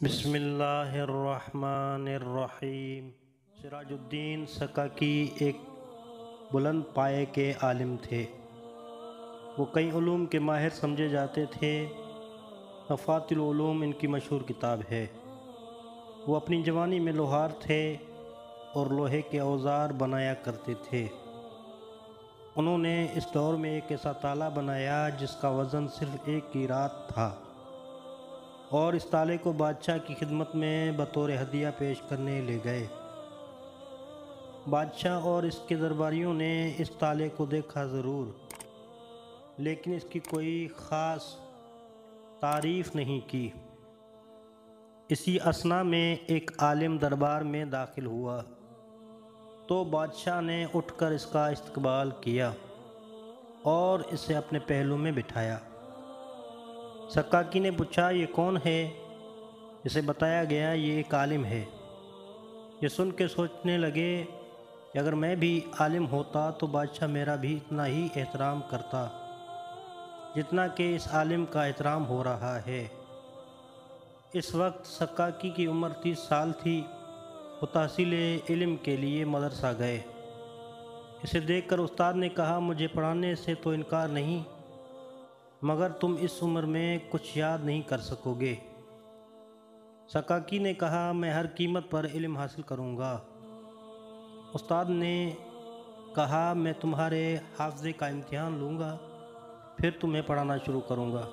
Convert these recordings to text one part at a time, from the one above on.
بسم اللہ الرحمن الرحیم۔ سراج الدین سکاکی ایک بلند پائے کے عالم تھے۔ وہ کئی علوم کے ماہر سمجھے جاتے تھے۔ مفاتیح العلوم ان کی مشہور کتاب ہے۔ وہ اپنی جوانی میں لوہار تھے اور لوہے کے اوزار بنایا کرتے تھے۔ انہوں نے اس دور میں ایک ایسا تالا بنایا جس کا وزن صرف 1 قیراط تھا، اور اس تالے کو بادشاہ کی خدمت میں بطور ہدیہ پیش کرنے لے گئے۔ بادشاہ اور اس کے درباریوں نے اس تالے کو دیکھا ضرور، لیکن اس کی کوئی خاص تعریف نہیں کی۔ اسی اثنا میں ایک عالم دربار میں داخل ہوا تو بادشاہ نے اٹھ کر اس کا استقبال کیا اور اسے اپنے پہلو میں بٹھایا۔ سکاکی نے پوچھا، یہ کون ہے؟ اسے بتایا گیا یہ ایک عالم ہے۔ یہ سن کے سوچنے لگے کہ اگر میں بھی عالم ہوتا تو بادشاہ میرا بھی اتنا ہی احترام کرتا جتنا کہ اس عالم کا احترام ہو رہا ہے۔ اس وقت سکاکی کی عمر 30 سال تھی۔ وہ تحصیل علم کے لیے مدرسہ گئے۔ اسے دیکھ کر استاد نے کہا، مجھے پڑھانے سے تو انکار نہیں، مگر تم اس عمر میں کچھ یاد نہیں کر سکو گے۔ سکاکی نے کہا، میں ہر قیمت پر علم حاصل کروں گا۔ استاد نے کہا، میں تمہارے حافظے کا امتحان لوں گا، پھر تمہیں پڑھانا شروع کروں گا۔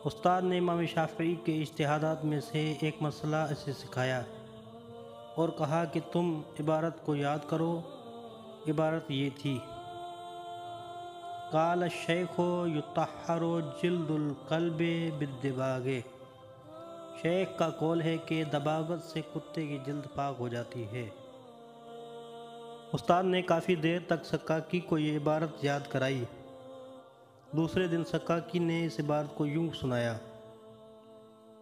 استاد نے امام شافعی کے اجتہادات میں سے ایک مسئلہ اسے سکھایا اور کہا کہ تم عبارت کو یاد کرو۔ عبارت یہ تھی، قال الشیخ یطہر جلد الکلب بالدباغ۔ شیخ کا قول ہے کہ دباغت سے کتے کی جلد پاک ہو جاتی ہے۔ استاد نے کافی دیر تک سکاکی کو یہ عبارت یاد کرائی۔ دوسرے دن سکاکی نے اس عبارت کو یوں سنایا،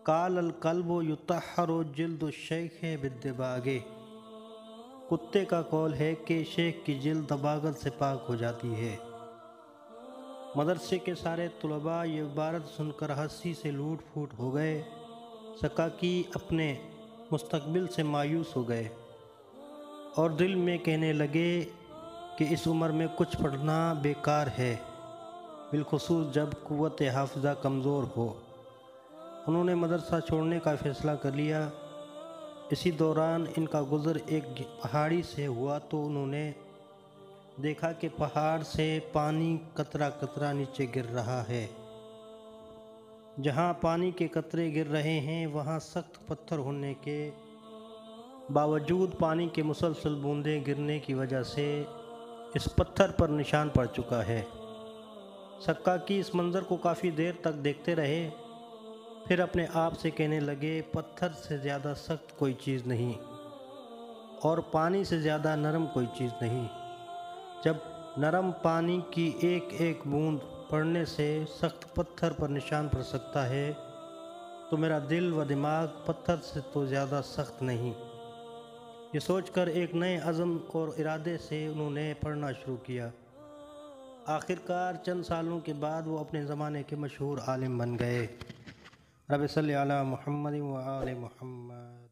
قال الکلب یطہر جلد الشیخ بالدباغ۔ کتے کا قول ہے کہ شیخ کی جلد دباغت سے پاک ہو جاتی ہے۔ مدرسے کے سارے طلباء یہ عبارت سن کر ہنسی سے لوٹ پھوٹ ہو گئے۔ سکاکی اپنے مستقبل سے مایوس ہو گئے اور دل میں کہنے لگے کہ اس عمر میں کچھ پڑھنا بیکار ہے، بالخصوص جب قوت حافظہ کمزور ہو۔ انہوں نے مدرسہ چھوڑنے کا فیصلہ کر لیا۔ اسی دوران ان کا گزر ایک پہاڑی سے ہوا تو انہوں نے دیکھا کہ پہاڑ سے پانی قطرہ قطرہ نیچے گر رہا ہے۔ جہاں پانی کے قطرے گر رہے ہیں وہاں سخت پتھر ہونے کے باوجود پانی کے مسلسل بوندیں گرنے کی وجہ سے اس پتھر پر نشان پڑ چکا ہے۔ سکاکی اس منظر کو کافی دیر تک دیکھتے رہے، پھر اپنے آپ سے کہنے لگے، پتھر سے زیادہ سخت کوئی چیز نہیں اور پانی سے زیادہ نرم کوئی چیز نہیں۔ جب نرم پانی کی ایک ایک بوند پڑنے سے سخت پتھر پر نشان پڑ سکتا ہے تو میرا دل و دماغ پتھر سے تو زیادہ سخت نہیں۔ یہ سوچ کر ایک نئے عزم اور ارادے سے انہوں نے پڑھنا شروع کیا۔ آخرکار چند سالوں کے بعد وہ اپنے زمانے کے مشہور عالم بن گئے۔ رب صلی علی محمد و آل محمد۔